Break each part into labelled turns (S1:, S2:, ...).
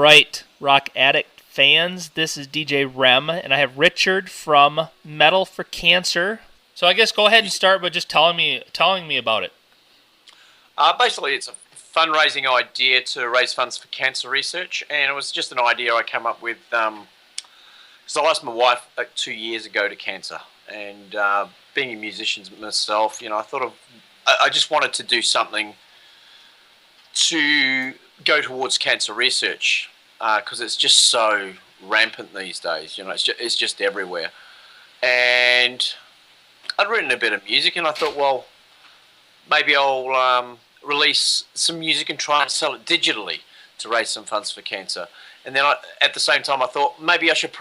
S1: right, Rock Addict fans. This is DJ Rem, and I have Richard from Metal for Cancer. So I guess go ahead and start by just telling me about it.
S2: Basically, it's a fundraising idea to raise funds for cancer research, and it was just an idea I came up with because I lost my wife 2 years ago to cancer, and being a musician myself, I just wanted to do something to go towards cancer research because it's just so rampant these days. It's just everywhere, and I'd written a bit of music, and I thought, well, maybe I'll release some music and try and sell it digitally to raise some funds for cancer. And then at the same time, I thought maybe I should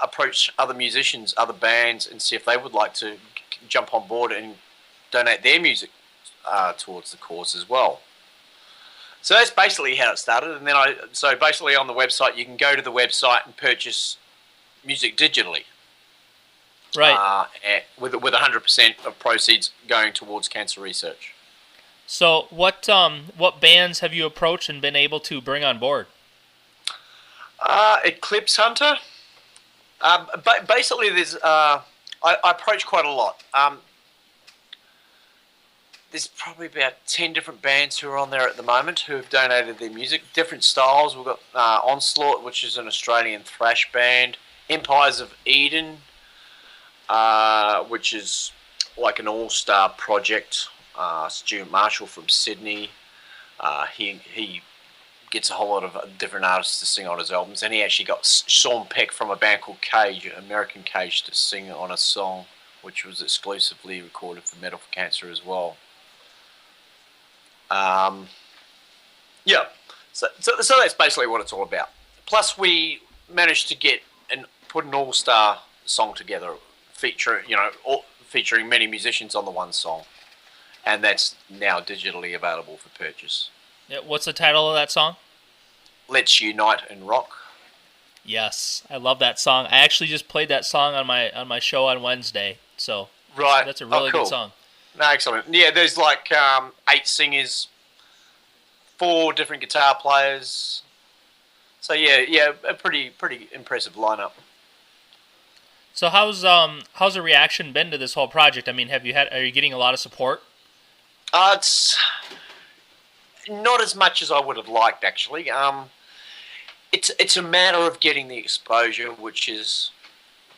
S2: approach other musicians, other bands, and see if they would like to jump on board and donate their music towards the cause as well. So that's basically how it started. And then so basically on the website, you can go to the website and purchase music digitally.
S1: Right.
S2: With 100% of proceeds going towards cancer research.
S1: So what bands have you approached and been able to bring on board?
S2: Eclipse Hunter. Basically, there's I approach quite a lot. There's probably about 10 different bands who are on there at the moment who have donated their music, different styles. We've got Onslaught, which is an Australian thrash band. Empires of Eden, which is like an all-star project. Stuart Marshall from Sydney. He gets a whole lot of different artists to sing on his albums, and he actually got Sean Peck from a band called Cage, American Cage, to sing on a song which was exclusively recorded for Metal for Cancer as well. Yeah, so that's basically what it's all about. Plus, we managed to get and put an all-star song together, featuring many musicians on the one song, and that's now digitally available for purchase.
S1: Yeah, what's the title of that song?
S2: Let's Unite and Rock.
S1: Yes, I love that song. I actually just played that song on my show on Wednesday, so
S2: right,
S1: that's a really
S2: cool.
S1: good song.
S2: No, excellent. Yeah, there's like 8 singers, 4 different guitar players. So yeah, a pretty impressive lineup.
S1: So how's the reaction been to this whole project? I mean, are you getting a lot of support?
S2: It's not as much as I would have liked, actually. It's a matter of getting the exposure, which is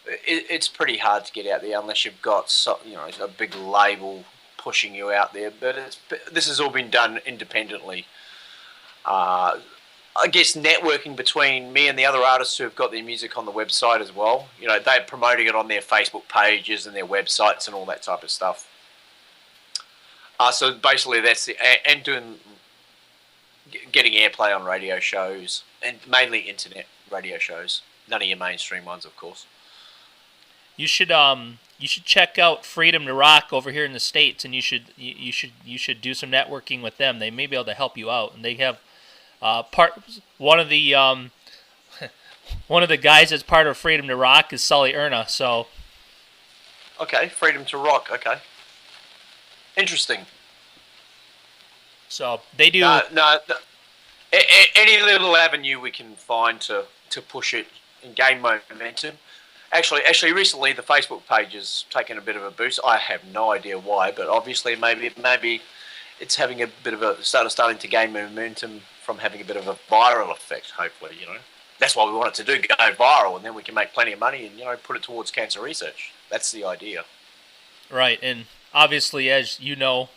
S2: it's pretty hard to get out there unless you've got a big label pushing you out there. But this has all been done independently. I guess networking between me and the other artists who have got their music on the website as well. They're promoting it on their Facebook pages and their websites and all that type of stuff. So basically, that's and getting airplay on radio shows, and mainly internet radio shows. None of your mainstream ones, of course.
S1: You should check out Freedom to Rock over here in the States, and you should do some networking with them. They may be able to help you out, and they have one of the guys that's part of Freedom to Rock is Sully Erna. So
S2: okay, Freedom to Rock. Okay, interesting.
S1: So they do.
S2: No, any little avenue we can find to push it and gain momentum. Actually, recently the Facebook page has taken a bit of a boost. I have no idea why, but obviously maybe it's having a bit of a starting to gain momentum from having a bit of a viral effect. Hopefully, that's what we want it to do: go viral, and then we can make plenty of money and put it towards cancer research. That's the idea.
S1: Right, and obviously, as you know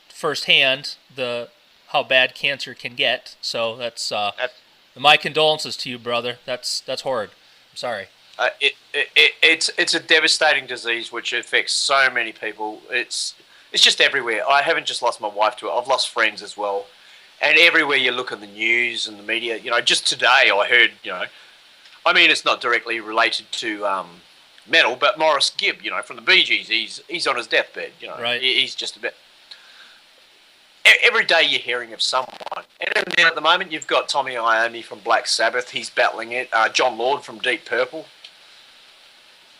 S1: firsthand, how bad cancer can get. So that's my condolences to you, brother. That's horrid. I'm sorry.
S2: It's a devastating disease which affects so many people. It's just everywhere. I haven't just lost my wife to it. I've lost friends as well. And everywhere you look at the news and the media, just today I heard, I mean, it's not directly related to metal, but Morris Gibb, from the Bee Gees, he's on his deathbed.
S1: Right.
S2: He's just a bit. Every day you're hearing of someone. And then at the moment you've got Tommy Iommi from Black Sabbath. He's battling it. John Lord from Deep Purple.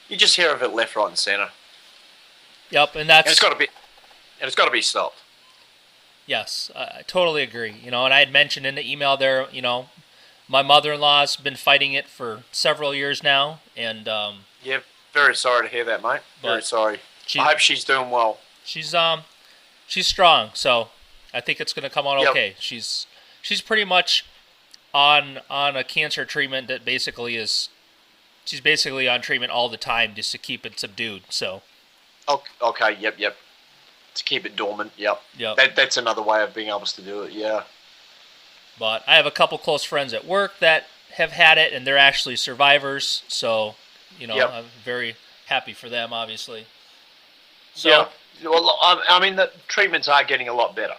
S2: You just hear of it left, right, and centre.
S1: Yep, and it's
S2: got to be stopped.
S1: Yes, I totally agree. And I had mentioned in the email there, My mother-in-law's been fighting it for several years now, and
S2: Yeah, very sorry to hear that, mate. Very sorry. I hope she's doing well.
S1: She's strong, so I think it's going to come out okay. She's pretty much on a cancer treatment that basically is she's basically on treatment all the time just to keep it subdued. So.
S2: Okay. Yep. To keep it dormant. Yep. That's another way of being able to do it. Yeah.
S1: But I have a couple close friends at work that have had it, and they're actually survivors. So, I'm very happy for them, obviously. So,
S2: yeah. Well, I mean, the treatments are getting a lot better.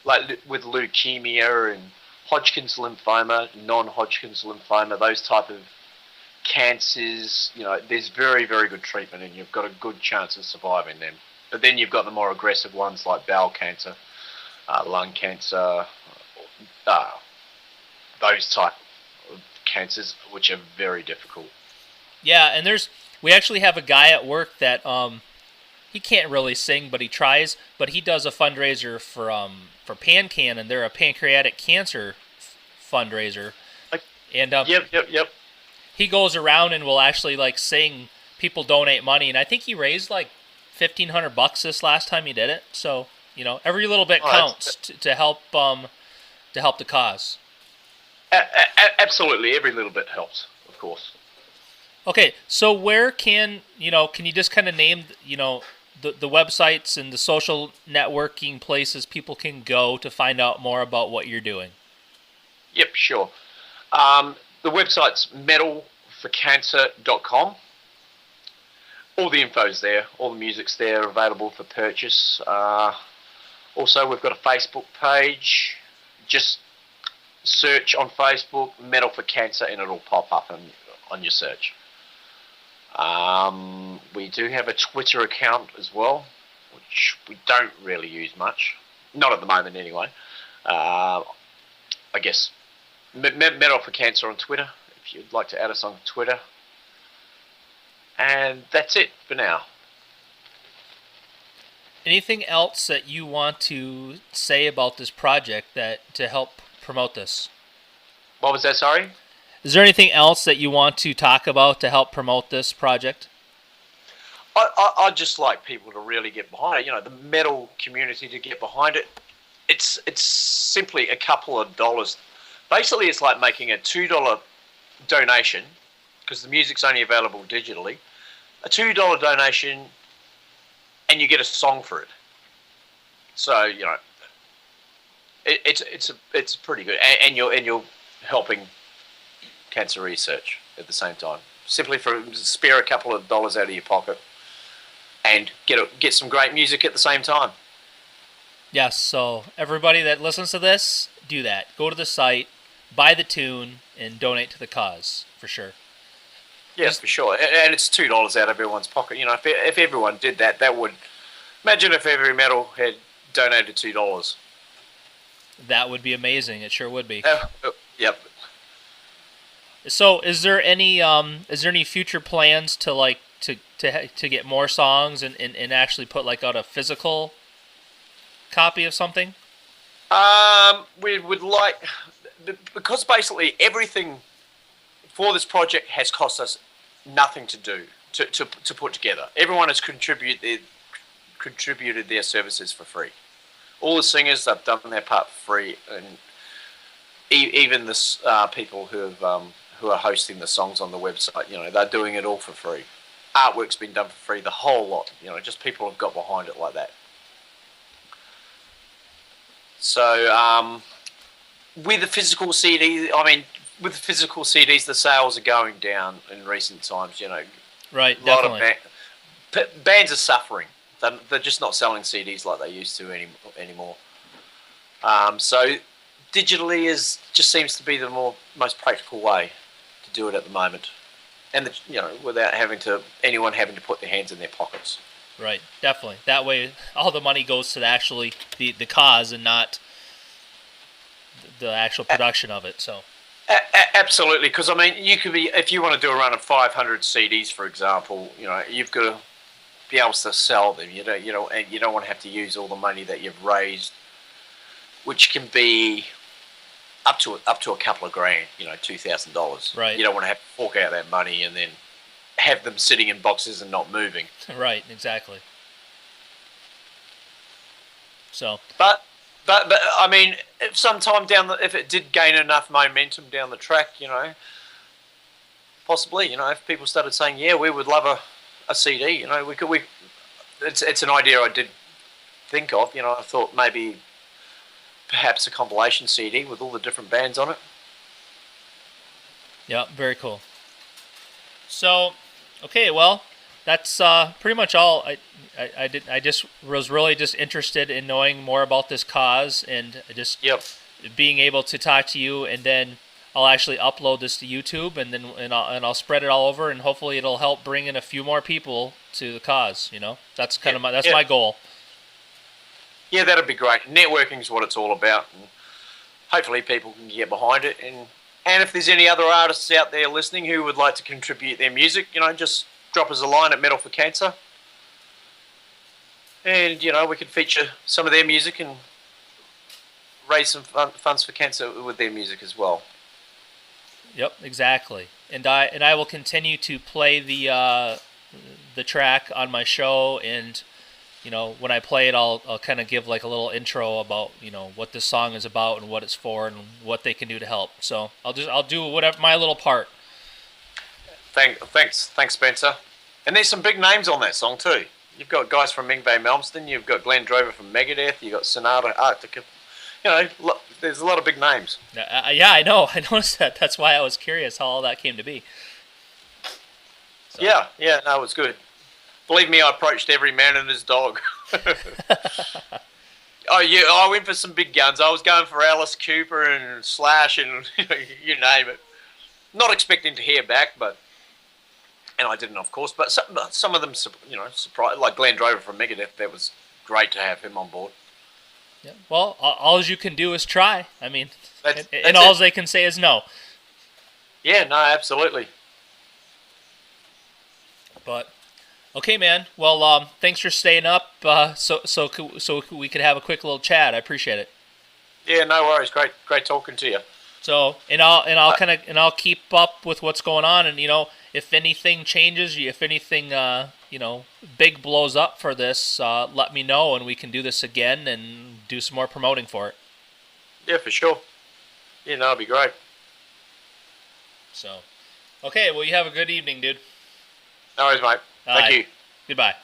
S2: Like with leukemia and Hodgkin's lymphoma, non-Hodgkin's lymphoma, those type of cancers, there's very, very good treatment, and you've got a good chance of surviving them. But then you've got the more aggressive ones like bowel cancer, lung cancer, those type of cancers, which are very difficult.
S1: Yeah, and we actually have a guy at work that he can't really sing, but he tries. But he does a fundraiser for PanCan, and they're a pancreatic cancer fundraiser. And
S2: Yep.
S1: He goes around and will actually sing. People donate money, and I think he raised $1,500 this last time he did it. So every little bit counts to help the cause.
S2: Absolutely, every little bit helps, of course.
S1: Okay, so where can you just kind of name the websites and the social networking places people can go to find out more about what you're doing?
S2: Yep, sure. The website's metalforcancer.com. All the info's there. All the music's there, available for purchase. Also, we've got a Facebook page. Just search on Facebook, Metal for Cancer, and it'll pop up on your search. We do have a Twitter account as well, which we don't really use much. Not at the moment, anyway. I guess Metal for Cancer on Twitter, if you'd like to add us on Twitter. And that's it for now.
S1: Anything else that you want to say about this project to help promote this?
S2: What was that, sorry?
S1: Is there anything else that you want to talk about to help promote this project?
S2: I'd just like people to really get behind it. The metal community to get behind it. It's simply a couple of dollars. Basically, it's like making a $2 donation, because the music's only available digitally. A $2 donation, and you get a song for it. So it's pretty good, and you're helping cancer research at the same time. Simply spare a couple of dollars out of your pocket, and get some great music at the same time.
S1: Yes. So everybody that listens to this, do that. Go to the site, buy the tune, and donate to the cause for sure.
S2: Yes, for sure. And it's $2 out of everyone's pocket. If everyone did that, that would... Imagine if every metal had donated $2.
S1: That would be amazing. It sure would be.
S2: Yep.
S1: So, is there any future plans to to get more songs and actually put out a physical copy of something?
S2: We would like, because basically everything for this project has cost us nothing to do to put together. Everyone has contributed their services for free. All the singers, they've done their part for free, and even the people who are hosting the songs on the website, they're doing it all for free. Artwork's been done for free, the whole lot. Just people have got behind it like that. So with the physical CD, with the physical CDs, the sales are going down in recent times.
S1: Right, definitely.
S2: Bands are suffering. They're just not selling CDs like they used to anymore. So digitally just seems to be the most practical way to do it at the moment, and without anyone having to put their hands in their pockets.
S1: Right, definitely. That way, all the money goes to the cause and not the actual production of it. So.
S2: Absolutely, because you could be, if you want to do a run of 500 CDs, for example, you've got to be able to sell them. You don't want to have to use all the money that you've raised, which can be up to a couple of grand, $2,000.
S1: Right.
S2: You don't want to have to fork out that money and then have them sitting in boxes and not moving.
S1: Right, exactly. So,
S2: but I mean, if sometime if it did gain enough momentum down the track, possibly, if people started saying, yeah, we would love a CD, it's an idea I did think of. I thought maybe perhaps a compilation CD with all the different bands on it.
S1: Yeah, very cool. So, okay, well, that's pretty much all I did. I just was really just interested in knowing more about this cause and just being able to talk to you, and then I'll actually upload this to YouTube, and then I'll spread it all over, and hopefully it'll help bring in a few more people to the cause. That's kind of my goal.
S2: Yeah, that'd be great. Networking is what it's all about, and hopefully people can get behind it. And if there's any other artists out there listening who would like to contribute their music, just drop us a line at Metal for Cancer, and we could feature some of their music and raise some funds for cancer with their music as well.
S1: Yep, exactly. And I will continue to play the track on my show, and when I play it, I'll kind of give like a little intro about what this song is about and what it's for and what they can do to help. So I'll do whatever my little part.
S2: Thanks, Spencer. And there's some big names on that song too. You've got guys from Yngwie Malmsteen. You've got Glenn Drover from Megadeth. You've got Sonata Arctic. There's a lot of big names.
S1: Yeah, I know. I noticed that. That's why I was curious how all that came to be. So.
S2: Yeah, no, it was good. Believe me, I approached every man and his dog. Oh, yeah, I went for some big guns. I was going for Alice Cooper and Slash and you name it. Not expecting to hear back, and I didn't, of course. But some of them, surprised. Like Glenn Drover from Megadeth, that was great to have him on board.
S1: Yeah. Well, all you can do is try. I mean,
S2: that's
S1: all they can say is no.
S2: Yeah, no, absolutely.
S1: But okay, man. Well, thanks for staying up. So we could have a quick little chat. I appreciate it.
S2: Yeah, no worries. Great talking to you.
S1: So, I'll keep up with what's going on, and if anything changes, if anything big blows up for this, let me know, and we can do this again and do some more promoting for it.
S2: Yeah, for sure. Yeah, no, it'd be great.
S1: So, okay, well, you have a good evening, dude.
S2: No worries, mate. Thank you.
S1: Goodbye.